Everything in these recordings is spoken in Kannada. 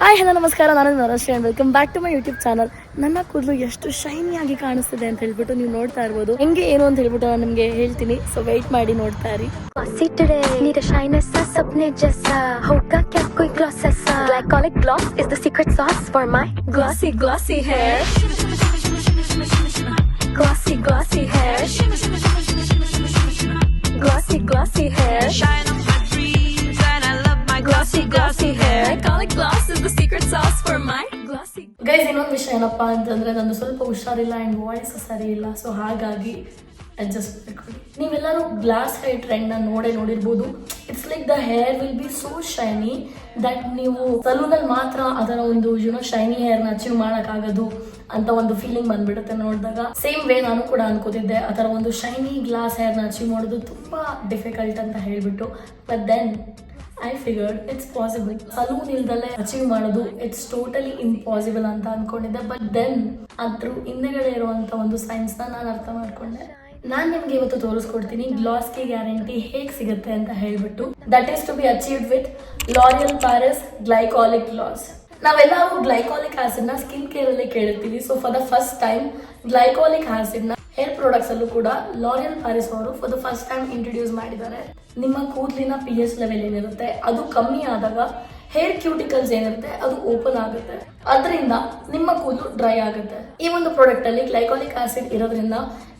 ಹಾಯ್ ಹಲೋ ನಮಸ್ಕಾರ, ನಾನು Narashree and welcome back to my YouTube channel. ನನ್ನ ಕೂದಲು ಎಷ್ಟು ಶೈನಿ ಆಗಿ ಕಾಣಿಸ್ತಿದೆ ಅಂತ ಹೇಳ್ಬಿಟ್ಟು ನೀವು ನೋಡ್ತಾ ಇರ್ಬೋದು. ಹೆಂಗೆ ಏನು ಅಂತ ಹೇಳ್ಬಿಟ್ಟು ನಾನು ನಿಮಗೆ ಹೇಳ್ತೀನಿ, ಸೊ ವೆಯ್ಟ್ ಮಾಡಿ ನೋಡ್ತಾ ಇರಿ. Need a shyness सा सपने जैसा होगा क्या कोई gloss ऐसा glycolic gloss is the secret sauce for my glossy glossy hair glossy glossy hair glossy glossy hair shine on my dreams and I love my glossy glossy hair glycolic gloss is the secret sauce for my glossy. Guys, ಇನ್ನೊಂದು ವಿಷಯ ಏನಪ್ಪಾ ಅಂತಂದ್ರೆ ನಂದು ಸ್ವಲ್ಪ ಹುಷಾರಿಲ್ಲ ಅಂಡ್ ವಾಯ್ಸ್ ಸರಿ ಇಲ್ಲ, ಸೊ ಹಾಗಾಗಿ ಅಡ್ಜಸ್ಟ್ ಮಾಡ್ಕೊಳ್ಳಿ. ನೀವೆಲ್ಲರೂ ಗ್ಲಾಸ್ ಹೇರ್ ಟ್ರೆಂಡ್ ನ ನೋಡಿರ್ಬೋದು. It's like the hair will be so shiny that ನೀವು ಸಲೂನಲ್ಲಿ ಮಾತ್ರ ಅದರ ಒಂದು ಶೈನಿ ಹೇರ್ ನ ಅಚೀವ್ ಮಾಡಕ್ಕಾಗದು ಅಂತ ಒಂದು ಫೀಲಿಂಗ್ ಬಂದ್ಬಿಡುತ್ತೆ ನೋಡಿದಾಗ. ಸೇಮ್ ವೇ ನಾನು ಕೂಡ ಅನ್ಕೋತಿದ್ದೆ ಅದರ ಒಂದು ಶೈನಿ ಗ್ಲಾಸ್ ಹೇರ್ ನ ಅಚೀವ್ ಮಾಡೋದು ತುಂಬಾ ಡಿಫಿಕಲ್ಟ್ ಅಂತ ಹೇಳ್ಬಿಟ್ಟು. But then I figured it's possible. Salon ಇಲ್ದಲ್ಲೇ ಅಚೀವ್ ಮಾಡೋದು ಇಟ್ಸ್ ಟೋಟಲಿ ಇಂಪಾಸಿಬಲ್ ಅಂತ ಅನ್ಕೊಂಡಿದ್ದೆ. ಬಟ್ ದೆನ್ ಅದ್ರ ಹಿಂದೆಗಡೆ ಇರುವಂತ ಒಂದು ಸೈನ್ಸ್ ನ ನಾನು ಅರ್ಥ ಮಾಡ್ಕೊಂಡೆ. ನಾನು ನಿಮ್ಗೆ ಇವತ್ತು ತೋರಿಸ್ಕೊಡ್ತೀನಿ ಗ್ಲಾಸ್ಗೆ ಗ್ಯಾರಂಟಿ ಹೇಗೆ ಸಿಗುತ್ತೆ ಅಂತ ಹೇಳ್ಬಿಟ್ಟು. That is to be achieved with L'Oreal Paris glycolic gloss. ನಾವೆಲ್ಲರೂ ಗ್ಲೈಕಾಲಿಕ್ ಆಸಿಡ್ ನ ಸ್ಕಿನ್ ಕೇರ್ ಅಲ್ಲಿ ಕೇಳಿರ್ತೀವಿ. So for the first time glycolic acid ನ ಹೇರ್ ಪ್ರಾಡಕ್ಟ್ಸ್ ಅಲ್ಲೂ ಕೂಡ ಲಾರಿಯಲ್ ಪ್ಯಾರಿಸ್ ಅವರು for the first time introduce ಮಾಡಿದ್ದಾರೆ. ನಿಮ್ಮ ಕೂದಲಿನ pH ಲೆವೆಲ್ ಏನಿರುತ್ತೆ ಅದು ಕಮ್ಮಿ ಆದಾಗ ಹೇರ್ ಕ್ಯೂಟಿಕಲ್ಸ್ ಏನಿರುತ್ತೆ ಅದು ಓಪನ್ ಆಗುತ್ತೆ, ಅದರಿಂದ ನಿಮ್ಮ ಕೂದಲು ಡ್ರೈ ಆಗುತ್ತೆ. ಈ ಒಂದು ಪ್ರಾಡಕ್ಟ್ ಅಲ್ಲಿ ಗ್ಲೈಕಾಲಿಕ್ ಆಸಿಡ್ ಇರೋದ್ರಿಂದ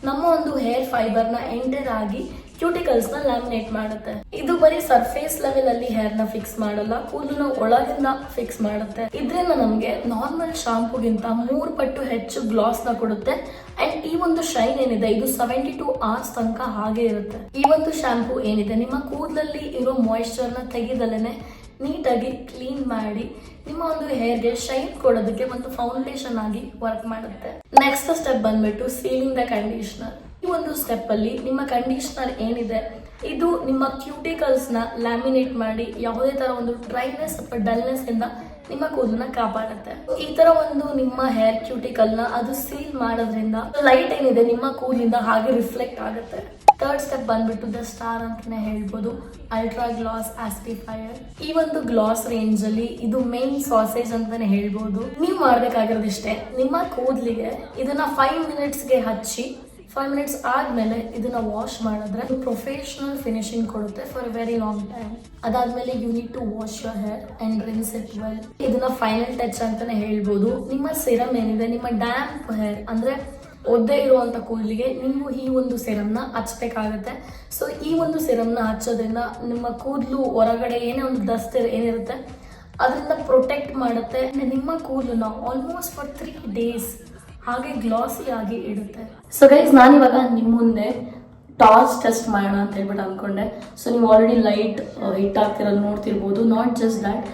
ನಮ್ಮ ಒಂದು ಹೇರ್ ಫೈಬರ್ ನ ಎಂಟರ್ ಆಗಿ ಕ್ಯೂಟಿಕಲ್ಸ್ ನ ಲ್ಯಾಮಿನೇಟ್ ಮಾಡುತ್ತೆ. ಇದು ಬರೀ ಸರ್ಫೇಸ್ ಲೆವೆಲ್ ಅಲ್ಲಿ ಹೇರ್ ನ ಫಿಕ್ಸ್ ಮಾಡಲ್ಲ, ಕೂದಲಿನ ಒಳಗಿಂದ ಫಿಕ್ಸ್ ಮಾಡುತ್ತೆ. ಇದರಿಂದ ನಮಗೆ ನಾರ್ಮಲ್ ಶಾಂಪೂಗಿಂತ 3 ಪಟ್ಟು ಹೆಚ್ಚು ಗ್ಲಾಸ್ ನ ಕೊಡುತ್ತೆ. ಅಂಡ್ ಈ ಒಂದು ಶೈನ್ ಏನಿದೆ ಇದು 72 hours ತನಕ ಹಾಗೆ ಇರುತ್ತೆ. ಈ ಒಂದು ಶಾಂಪೂ ಏನಿದೆ ನಿಮ್ಮ ಕೂದಲಲ್ಲಿ ಇರೋ ಮಾಯಿಶ್ಚರ್ ನ ತೆಗೆದಲೇನೆ ನೀಟಾಗಿ ಕ್ಲೀನ್ ಮಾಡಿ ನಿಮ್ಮ ಒಂದು ಹೇರ್ಗೆ ಶೈನ್ ಕೊಡೋದಕ್ಕೆ ಒಂದು ಫೌಂಡೇಶನ್ ಆಗಿ ವರ್ಕ್ ಮಾಡುತ್ತೆ. ನೆಕ್ಸ್ಟ್ ಸ್ಟೆಪ್ ಬಂದ್ಬಿಟ್ಟು ಸೀಲಿಂಗ್ ದ ಕಂಡೀಷನರ್. ಈ ಒಂದು ಸ್ಟೆಪ್ ಅಲ್ಲಿ ನಿಮ್ಮ ಕಂಡೀಷನರ್ ಏನಿದೆ ಇದು ನಿಮ್ಮ ಕ್ಯೂಟಿಕಲ್ಸ್ ನ ಲ್ಯಾಮಿನೇಟ್ ಮಾಡಿ ಯಾವುದೇ ತರ ಒಂದು ಡ್ರೈನೆಸ್ ಅಥವಾ ಡಲ್ನೆಸ್ ಇಂದ ನಿಮ್ಮ ಕೂದಲನ್ನ ಕಾಪಾಡುತ್ತೆ. ಈ ತರ ಒಂದು ನಿಮ್ಮ ಹೇರ್ ಕ್ಯೂಟಿಕಲ್ ನ ಅದು ಸೀಲ್ ಮಾಡೋದ್ರಿಂದ ಲೈಟ್ ಏನಿದೆ ನಿಮ್ಮ ಕೂದಲಿಂದ ಹಾಗೆ ರಿಫ್ಲೆಕ್ಟ್ ಆಗುತ್ತೆ. ಥರ್ಡ್ ಸ್ಟೆಪ್ ಬಂದ್ಬಿಟ್ಟು ದ ಸ್ಟಾರ್ ಅಂತಾನೆ ಹೇಳ್ಬೋದು, ಅಲ್ಟ್ರಾ ಗ್ಲಾಸ್ ಆಸಿಡಿಫೈಯರ್. ಈ ಒಂದು ಗ್ಲಾಸ್ ರೇಂಜ್ ಅಲ್ಲಿ ಇದು ಮೇನ್ ಸಾಸೇಜ್ ಅಂತಾನೆ ಹೇಳ್ಬೋದು. ನೀವು ಮಾಡ್ಬೇಕಾಗಿರೋದಿಷ್ಟೇ, ನಿಮ್ಮ ಕೂದಲಿಗೆ ಇದನ್ನ 5 minutes ಗೆ ಹಚ್ಚಿ 5 minutes ಆದ್ಮೇಲೆ ಇದನ್ನ ವಾಶ್ ಮಾಡಿದ್ರೆ ಪ್ರೊಫೆಷನಲ್ ಫಿನಿಶಿಂಗ್ ಕೊಡುತ್ತೆ for a very long time. ಅದಾದ್ಮೇಲೆ you need to wash your hair and rinse it well. ಇದನ್ನ ಫೈನಲ್ ಟಚ್ ಅಂತಾನೆ ಹೇಳ್ಬೋದು. ನಿಮ್ಮ ಸಿರಮ್ ಏನಿದೆ ನಿಮ್ಮ ಡ್ಯಾಂಪ್ ಹೇರ್ ಅಂದ್ರೆ ಒದ್ದೆ ಇರುವಂತ ಕೂದಲಿಗೆ ನೀವು ಈ ಒಂದು ಸಿರಮ್ ನ ಹಚ್ಬೇಕಾಗತ್ತೆ. ಸೊ ಈ ಒಂದು ಸಿರಮ್ ನ ಹಚ್ಚೋದ್ರಿಂದ ನಿಮ್ಮ ಕೂದಲು ಹೊರಗಡೆ ಏನೇ ಒಂದು ಡಸ್ಟ್ ಏನಿರುತ್ತೆ ಅದರಿಂದ ಪ್ರೊಟೆಕ್ಟ್ ಮಾಡುತ್ತೆ. ನಿಮ್ಮ ಕೂದಲನ್ನ ಆಲ್ಮೋಸ್ಟ್ ಫಾರ್ 3 days ಹಾಗೆ ಗ್ಲಾಸಿ ಆಗಿ ಇಡುತ್ತೆ. ಸೊ ಗೈಸ್, ನಾನಿವಾಗ ನಿಮ್ಮ ಮುಂದೆ ಟಾರ್ಚ್ ಟೆಸ್ಟ್ ಮಾಡೋಣ ಅಂತ ಹೇಳ್ಬಿಟ್ಟು ಅನ್ಕೊಂಡೆ. ಸೊ ನೀವು ಆಲ್ರೆಡಿ ಲೈಟ್ ಹಿಟ್ ಆಗ್ತಿರೋದು ನೋಡ್ತಿರ್ಬೋದು. ನಾಟ್ ಜಸ್ಟ್ ದ್ಯಾಟ್,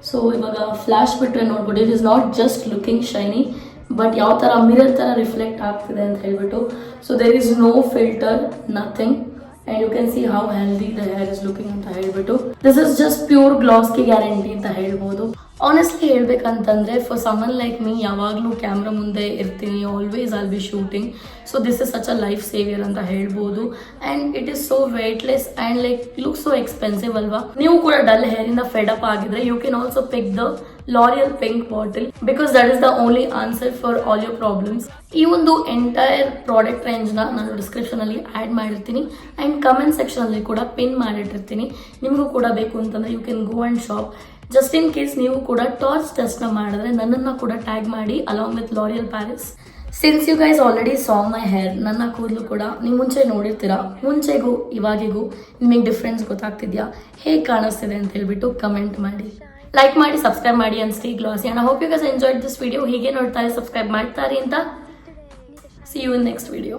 ಸೊ ಇವಾಗ ಫ್ಲಾಶ್ ಬಿಟ್ರೆ ನೋಡ್ಬೋದು it is not just looking shiny but ಯಾವ ತರ ಮಿರರ್ ತರ ರಿಫ್ಲೆಕ್ಟ್ ಆಗ್ತಿದೆ ಅಂತ ಹೇಳ್ಬಿಟ್ಟು. So there is no filter, nothing, and you can see how healthy the hair is looking ಅಂತ ಹೇಳ್ಬಿಟ್ಟು. ದಿಸ್ ಇಸ್ ಜಸ್ಟ್ ಪ್ಯೂರ್ ಗ್ಲಾಸ್ಗೆ ಗ್ಯಾರಂಟಿ ಅಂತ ಹೇಳ್ಬೋದು. ಆನೆಸ್ಟ್ಲಿ ಹೇಳ್ಬೇಕಂತಂದ್ರೆ ಫಾರ್ ಸಮನ್ ಲೈಕ್ ಮೀ, ಯಾವಾಗಲೂ ಕ್ಯಾಮ್ರಾ ಮುಂದೆ ಇರ್ತೀನಿ, always I'll be shooting. So this is such a life saviour ಅಂತ ಹೇಳ್ಬೋದು. And it is so weightless and like look so expensive ಅಲ್ವಾ. ನೀವು ಕೂಡ ಡಲ್ ಹೇರ್ ಇಂದ ಫೆಡ್ ಅಪ್ ಆಗಿದ್ರೆ you can also pick the L'Oreal Pink Bottle because that is the only answer for all your problems. ಈ ಒಂದು ಎಂಟೈರ್ ಪ್ರಾಡಕ್ಟ್ ರೇಂಜ್ ನಾನು ಡಿಸ್ಕ್ರಿಪ್ಷನ್ ಅಲ್ಲಿ ಆಡ್ ಮಾಡಿರ್ತೀನಿ ಅಂಡ್ ಕಮೆಂಟ್ ಸೆಕ್ಷನ್ ಅಲ್ಲಿ ಕೂಡ ಪಿನ್ ಮಾಡಿಟ್ಟಿರ್ತೀನಿ. ನಿಮಗೂ ಕೂಡ ಬೇಕು ಅಂತಂದ್ರೆ you can go and shop. Just in case ನೀವು ಕೂಡ ಟಾರ್ಚ್ ಟೆಸ್ಟ್ ನ ಮಾಡಿದ್ರೆ ನನ್ನನ್ನು ಕೂಡ ಟ್ಯಾಗ್ ಮಾಡಿ along with L'Oreal Paris. Since you guys already saw my hair, ನನ್ನ ಕೂದಲು ಕೂಡ ನೀವು ಮುಂಚೆ ನೋಡಿರ್ತೀರಾ, ಮುಂಚೆಗೂ ಇವಾಗಿಗೂ ನಿಮಗೆ ಡಿಫ್ರೆನ್ಸ್ ಗೊತ್ತಾಗ್ತಿದ್ಯಾ, ಹೇಗೆ ಕಾಣಿಸ್ತಿದೆ ಅಂತ ಹೇಳ್ಬಿಟ್ಟು ಕಮೆಂಟ್ ಮಾಡಿ, ಲೈಕ್ ಮಾಡಿ, ಸಬ್ಸ್ಕ್ರೈಬ್ ಮಾಡಿ and stay glossy. And I hope you guys enjoyed this video. ಹೀಗೆ ನೋಡ್ತಾರೆ, ಸಬ್ಸ್ಕ್ರೈಬ್ ಮಾಡ್ತಾರೆ ಅಂತ. See you in next video.